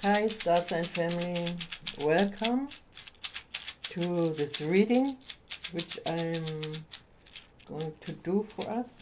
Hi, stars and family. Welcome to this reading, which I'm going to do for us.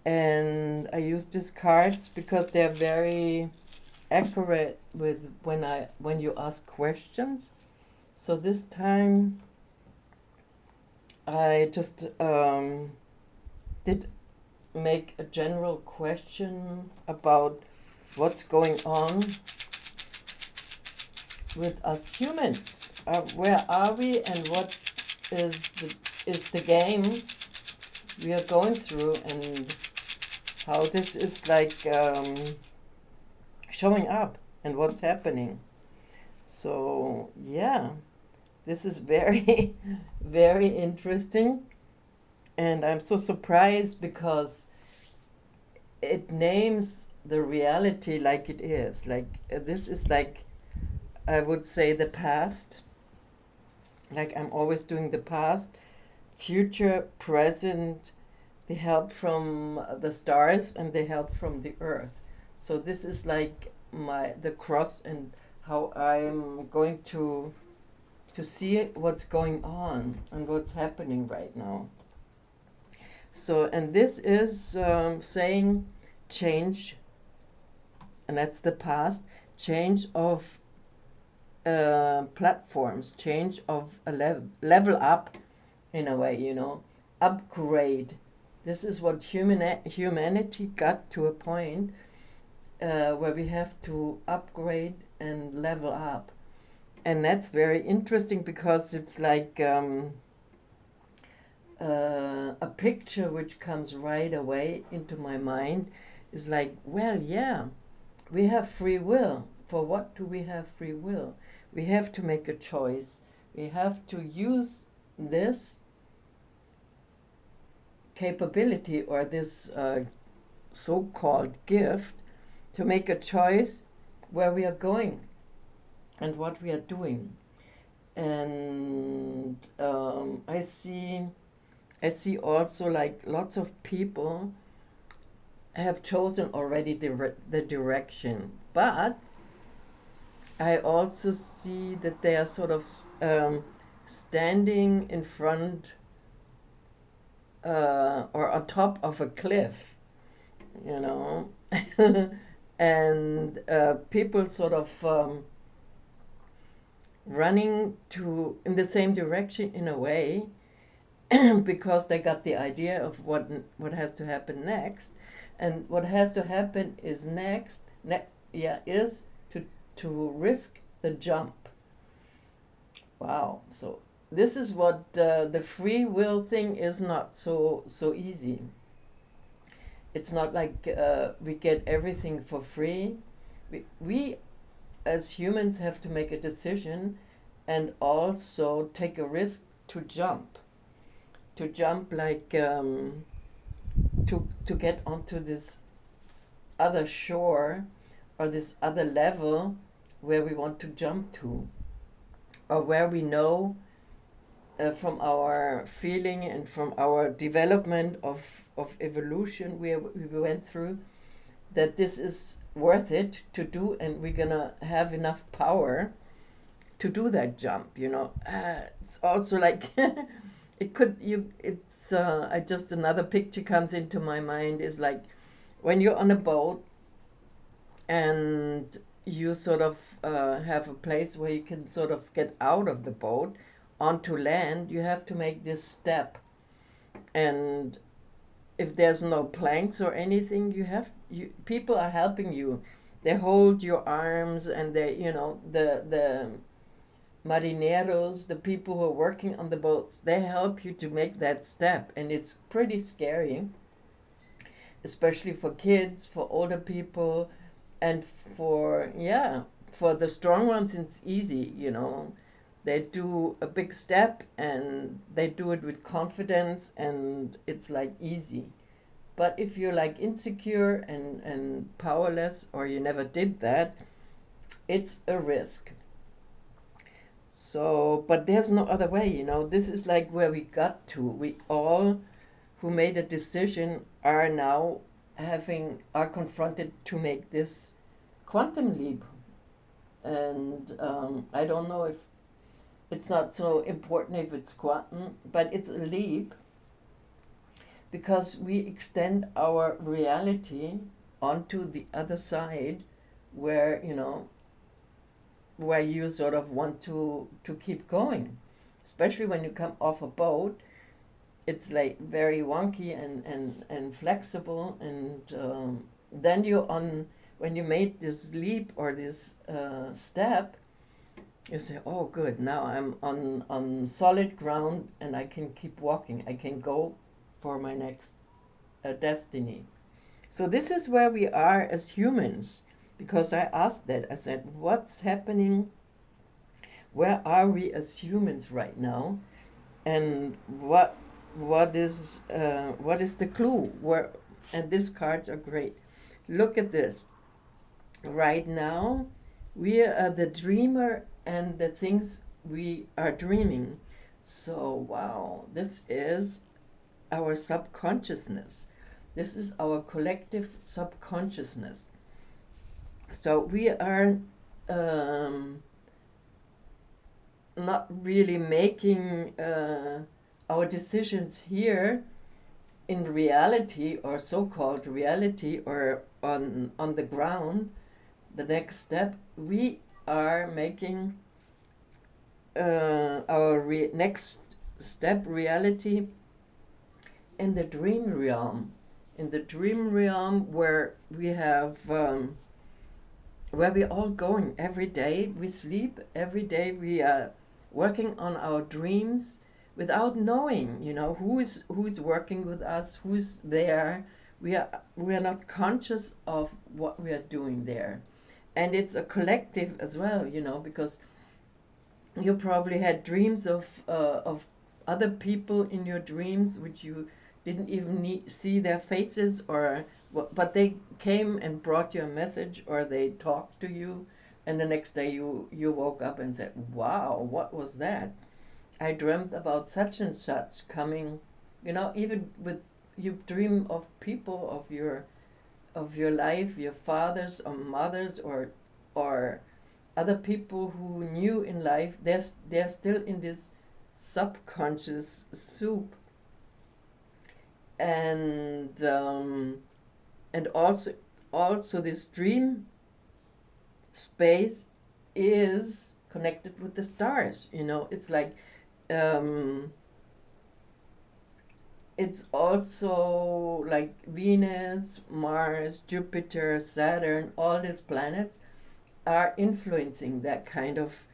And I use these cards because they're very accurate with when you ask questions. So this time I just did make a general question about what's going on with us humans. Where are we, and what is the game we are going through, and how this is like showing up and what's happening. So yeah, this is very very interesting, and I'm so surprised because it names the reality like it is. Like this is like, I would say, the past. Like I'm always doing the past, future, present, the help from the stars and the help from the earth. So this is like the cross and how I'm going to see what's going on and what's happening right now. So, and this is saying change, and that's the past, change of platforms, change of a level up, in a way, upgrade. This is what humanity got to a point where we have to upgrade and level up. And that's very interesting because it's like a picture which comes right away into my mind is like, well, yeah, we have free will. For what do we have free will? We have to make a choice. We have to use this capability or this so-called gift to make a choice where we are going and what we are doing. And I see also like lots of people have chosen already the direction, but I also see that they are sort of standing in front or on top of a cliff, and people sort of running in the same direction in a way because they got the idea of what has to happen next, and what has to happen is is to risk the jump. Wow! So this is what the free will thing is not so easy. It's not like we get everything for free. We as humans have to make a decision and also take a risk to jump. Like to get onto this other shore or this other level where we want to jump to, or where we know from our feeling and from our development of evolution we went through, that this is worth it to do, and we're gonna have enough power to do that jump. It's also like I just, another picture comes into my mind is like when you're on a boat and you sort of have a place where you can sort of get out of the boat onto land. You have to make this step, and if there's no planks or anything, people are helping you. They hold your arms, and they, the marineros, the people who are working on the boats, they help you to make that step, and it's pretty scary, especially for kids, for older people, and for the strong ones. It's easy, they do a big step and they do it with confidence, and it's like easy. But if you're like insecure and powerless, or you never did that, it's a risk. So, but there's no other way, this is like where we got to. We all who made a decision are now are confronted to make this quantum leap. And I don't know if it's not so important if it's quantum, but it's a leap because we extend our reality onto the other side where, you know, where you sort of want to keep going. Especially when you come off a boat, it's like very wonky and flexible, and then you on when you made this leap or this step, you say, oh good, now I'm on solid ground and I can keep walking, I can go for my next destiny. So this is where we are as humans, because I asked that, I said, what's happening, where are we as humans right now, and what is the clue where? And these cards are great. Look at this. Right now we are the dreamer and the things we are dreaming. So wow, this is our subconsciousness, this is our collective subconsciousness. So we are not really making our decisions here in reality or so-called reality or on the ground. The next step, we are making our next step reality in the dream realm. In the dream realm where we have where we're all going every day. We sleep every day. We are working on our dreams without knowing, you know, who's working with us, who's there. We are not conscious of what we are doing there, and it's a collective as well, you know, because you probably had dreams of other people in your dreams, which you didn't even see their faces, or but they came and brought you a message, or they talked to you, and the next day you woke up and said, wow, what was that? I dreamt about such and such coming. You know, even with, you dream of people of your life, your fathers or mothers, or other people who knew in life. They're still in this subconscious soup. And also this dream space is connected with the stars. You know, it's like it's also like Venus, Mars, Jupiter, Saturn, all these planets are influencing that kind of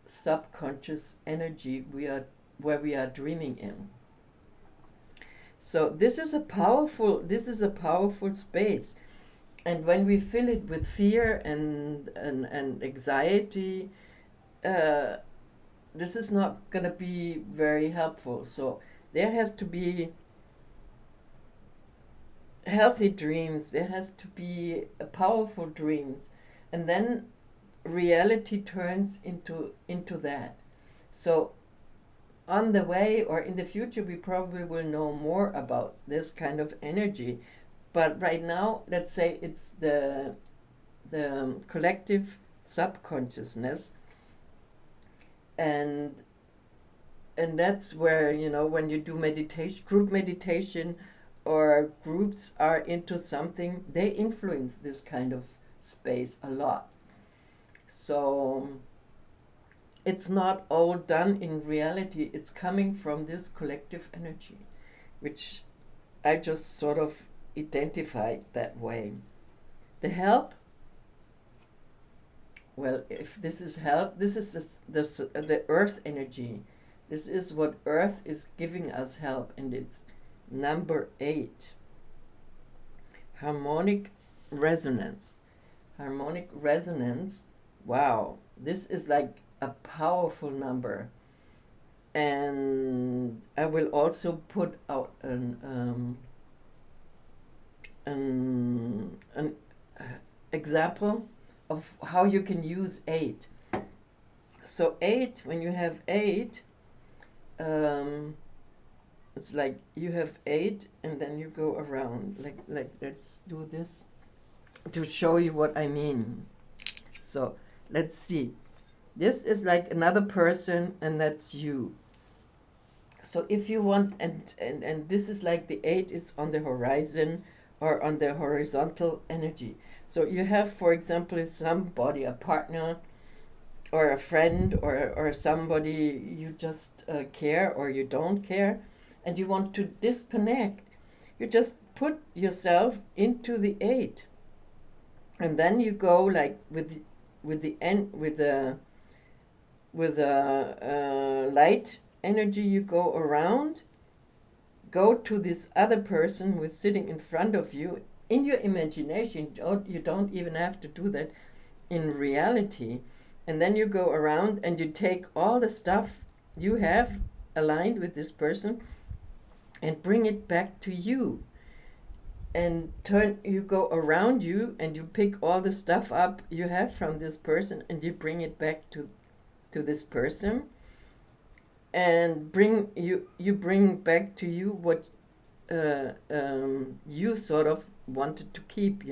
subconscious energy where we are dreaming in. So this is a powerful space, and when we fill it with fear and anxiety, this is not going to be very helpful. So there has to be healthy dreams, there has to be powerful dreams, and then reality turns into that. So on the way or in the future, we probably will know more about this kind of energy. But right now, let's say it's the collective subconsciousness, and that's where, you know, when you do meditation, group meditation, or groups are into something, they influence this kind of space a lot. So it's not all done in reality, it's coming from this collective energy, which I just sort of identified that way. The help, well, if this is help, this is the earth energy. This is what earth is giving us help, and it's number 8. Harmonic resonance. Harmonic resonance, wow, this is like a powerful number. And I will also put out an example of how you can use 8. So 8, when you have 8, it's like you have 8 and then you go around, like let's do this to show you what I mean. So let's see. This is like another person, and that's you. So if you want, and this is like the 8 is on the horizon or on the horizontal energy. So you have, for example, somebody, a partner or a friend or somebody you just care or you don't care, and you want to disconnect. You just put yourself into the 8, and then you go like with the end with the light energy, you go around, go to this other person who is sitting in front of you in your imagination. You don't even have to do that in reality. And then you go around and you take all the stuff you have aligned with this person and bring it back to you. And you go around you and you pick all the stuff up you have from this person and you bring it back to this person, and you bring back to you what you sort of wanted to keep,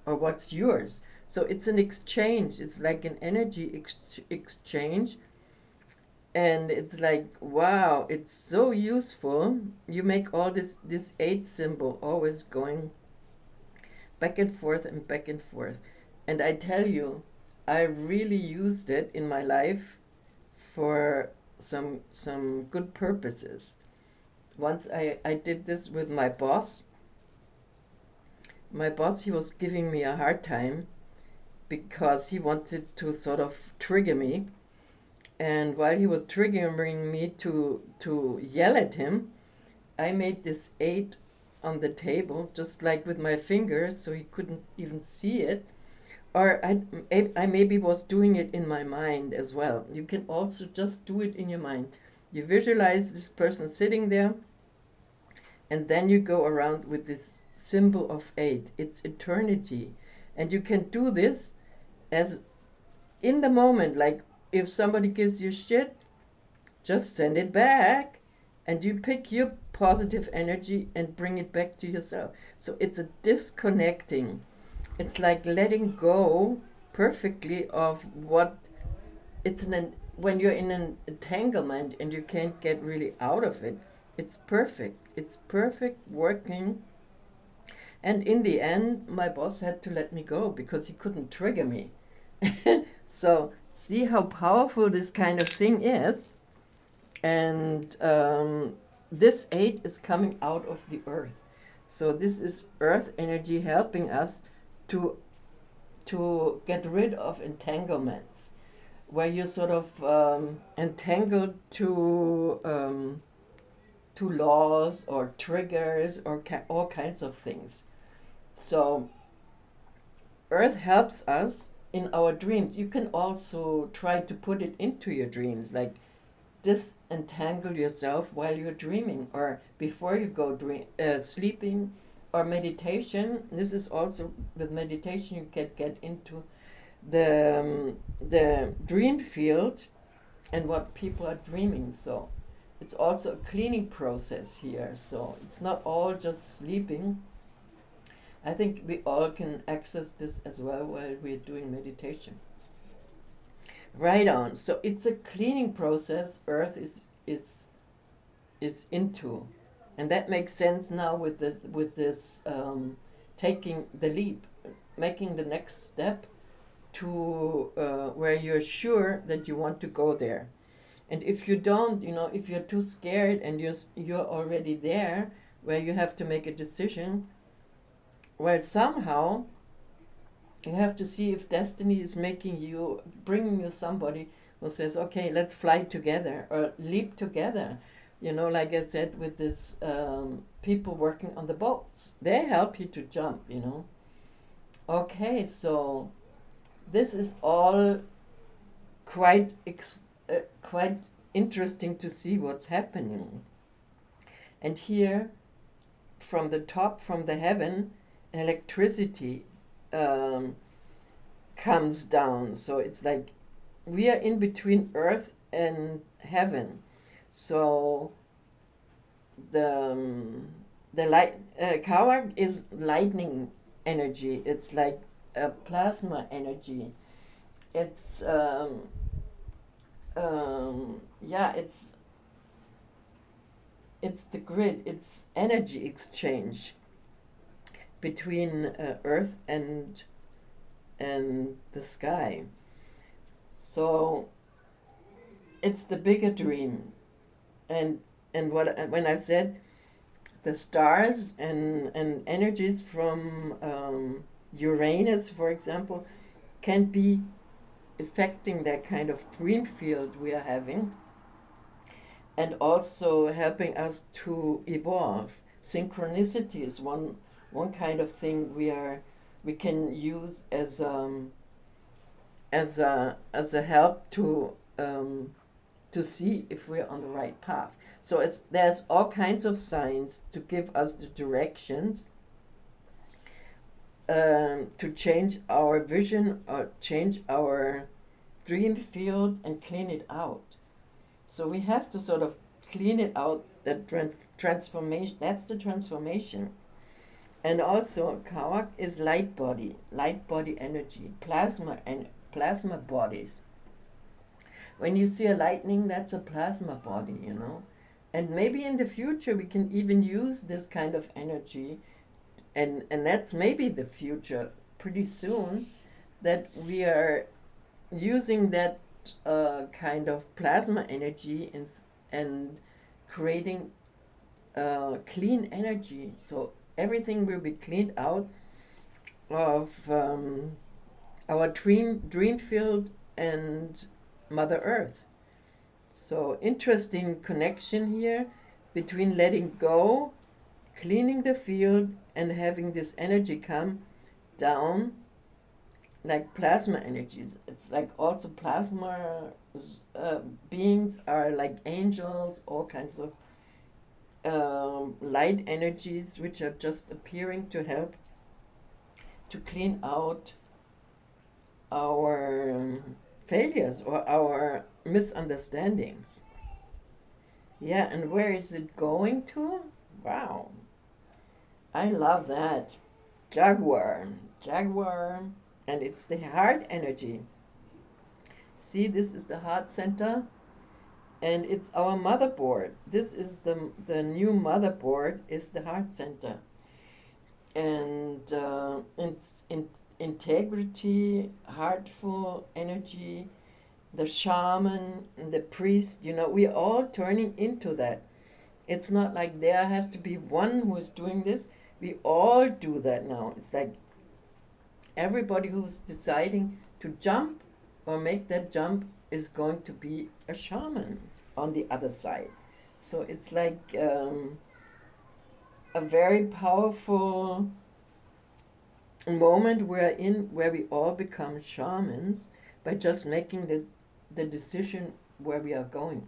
or what's yours. So it's an exchange. It's like an energy exchange, and it's like, wow, it's so useful. You make all this 8 symbol always going back and forth and back and forth. And I tell you, I really used it in my life for some good purposes. Once I did this with my boss. My boss, he was giving me a hard time because he wanted to sort of trigger me. And while he was triggering me to yell at him, I made this 8 on the table, just like with my fingers, so he couldn't even see it. Or I maybe was doing it in my mind as well. You can also just do it in your mind. You visualize this person sitting there, and then you go around with this symbol of 8. It's eternity. And you can do this as in the moment. Like if somebody gives you shit, just send it back, and you pick your positive energy and bring it back to yourself. So it's a disconnecting. It's like letting go perfectly of what when you're in an entanglement and you can't get really out of it. It's perfect. It's perfect working. And in the end, my boss had to let me go because he couldn't trigger me. So see how powerful this kind of thing is. And this 8 is coming out of the earth. So this is earth energy helping us to get rid of entanglements, where you're sort of entangled to laws or triggers or all kinds of things. So earth helps us in our dreams. You can also try to put it into your dreams, like disentangle yourself while you're dreaming or before you go sleeping, or meditation. This is also with meditation you can get into the dream field and what people are dreaming. So it's also a cleaning process here. So it's not all just sleeping. I think we all can access this as well while we're doing meditation. Right on. So it's a cleaning process earth is into. And that makes sense now with this taking the leap, making the next step to where you're sure that you want to go there. And if you don't, if you're too scared and you're already there where you have to make a decision, well, somehow you have to see if destiny is bringing you somebody who says, okay, let's fly together or leap together. Like I said, with this people working on the boats, they help you to jump. Okay, so this is all quite interesting to see what's happening. And here, from the top, from the heaven, electricity comes down. So it's like we are in between earth and heaven. So the light Cauac is lightning energy. It's like a plasma energy, it's yeah, it's the grid, it's energy exchange between earth and the sky. So it's the bigger dream. And when I said the stars and energies from Uranus, for example, can be affecting that kind of dream field we are having, and also helping us to evolve. Synchronicity is one kind of thing we can use as a help to see if we're on the right path. So there's all kinds of signs to give us the directions to change our vision or change our dream field and clean it out. So we have to sort of clean it out, that transformation, that's the transformation. And also, Cauac is light body energy, plasma bodies. When you see a lightning, that's a plasma body, you know. And maybe in the future we can even use this kind of energy, and that's maybe the future pretty soon, that we are using that kind of plasma energy and creating clean energy. So everything will be cleaned out of our dream field and Mother Earth. So interesting connection here between letting go, cleaning the field, and having this energy come down like plasma energies. It's like also plasma beings are like angels, all kinds of light energies which are just appearing to help to clean out our failures or our misunderstandings. Yeah, and where is it going to? Wow, I love that. Jaguar, and it's the heart energy. See, this is the heart center, and it's our motherboard. This is the new motherboard, is the heart center. And it's integrity, heartful energy, the shaman, and the priest, you know, we're all turning into that. It's not like there has to be one who is doing this. We all do that now. It's like everybody who's deciding to jump or make that jump is going to be a shaman on the other side. So it's like a very powerful moment we're in, where we all become shamans by just making the decision where we are going,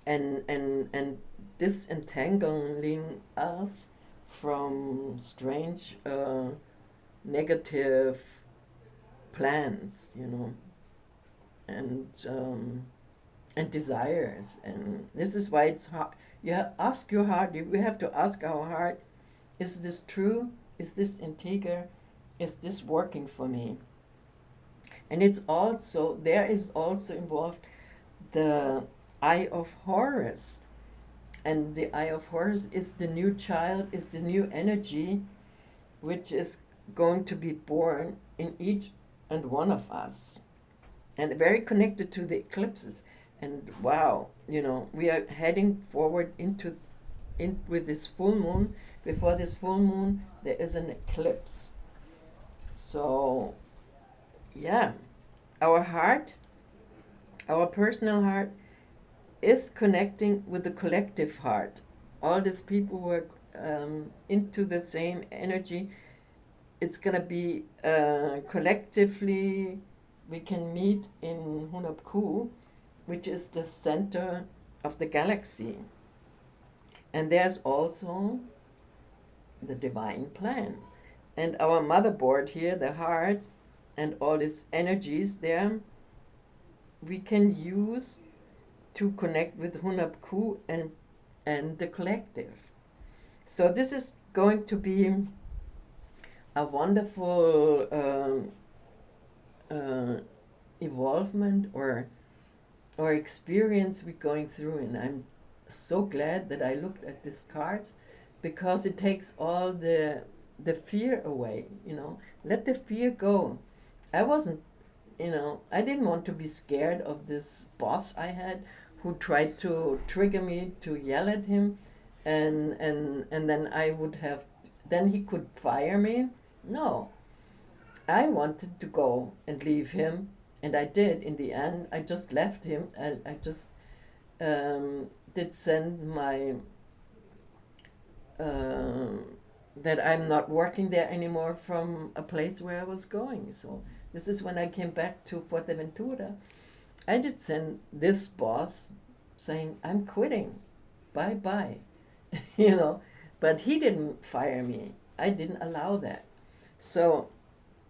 and disentangling us from strange negative plans, you know, and desires. And this is why it's hard. You ask your heart. We have to ask our heart: is this true? Is this integer? Is this working for me? And it's also, there is also involved the eye of Horus. And the eye of Horus is the new child, is the new energy, which is going to be born in each and one of us. And very connected to the eclipses. And wow, you know, we are heading forward with this full moon. Before this full moon, there is an eclipse. So, yeah, our heart, our personal heart, is connecting with the collective heart. All these people who are into the same energy, it's going to be collectively, we can meet in hunab, which is the center of the galaxy. And there's also the divine plan. And our motherboard here, the heart, and all these energies there, we can use to connect with hunab and the collective. So this is going to be a wonderful uh, evolvement or experience we're going through. And I'm so glad that I looked at these cards, because it takes all the fear away, you know. Let the fear go. I wasn't, you know, I didn't want to be scared of this boss I had, who tried to trigger me to yell at him, and then I would have, then he could fire me. No, I wanted to go and leave him, and I did. In the end, I just left him, and I just did send my that I'm not working there anymore from a place where I was going. So this is when I came back to Fuerteventura. I did send this boss saying, I'm quitting, bye bye, you know, but he didn't fire me. I didn't allow that. So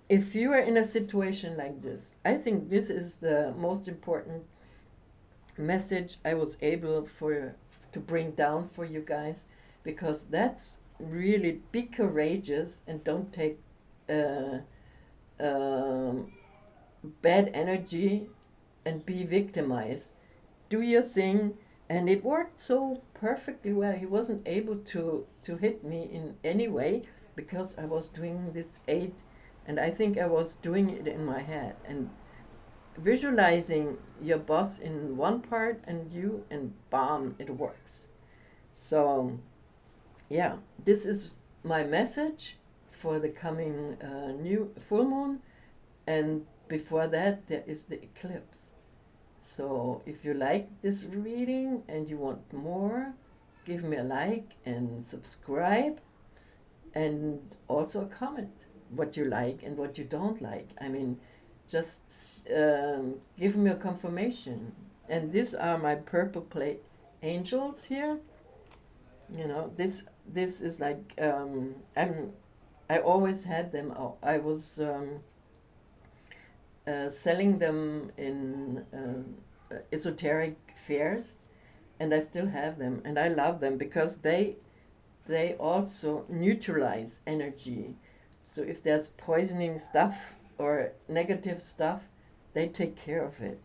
if you are in a situation like this, I think this is the most important message I was able to bring down for you guys, because that's really, be courageous and don't take uh, um, bad energy and be victimized. Do your thing, and it worked so perfectly well. He wasn't able to hit me in any way, because I was doing this 8, and I think I was doing it in my head and visualizing your boss in one part and you, and bam, it works. So yeah, this is my message for the coming new full moon, and before that there is the eclipse. So if you like this reading and you want more, give me a like and subscribe, and also a comment what you like and what you don't like. I mean, just give me a confirmation. And these are my purple plate angels here. You know, this is like I always had them. I was selling them in esoteric fairs, and I still have them, and I love them because they also neutralize energy. So if there's poisoning stuff or negative stuff, they take care of it.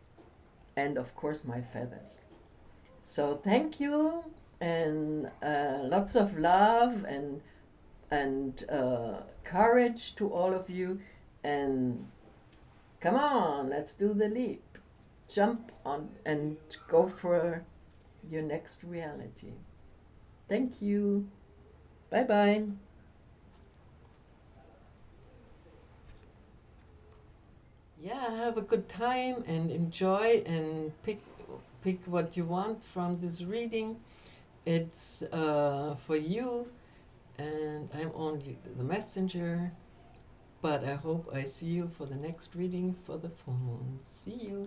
And of course, my feathers. So thank you, and lots of love and courage to all of you. And come on, let's do the leap. Jump on and go for your next reality. Thank you. Bye bye. Yeah, have a good time and enjoy, and pick what you want from this reading. It's for you, and I'm only the messenger. But I hope I see you for the next reading for the full moon. See you.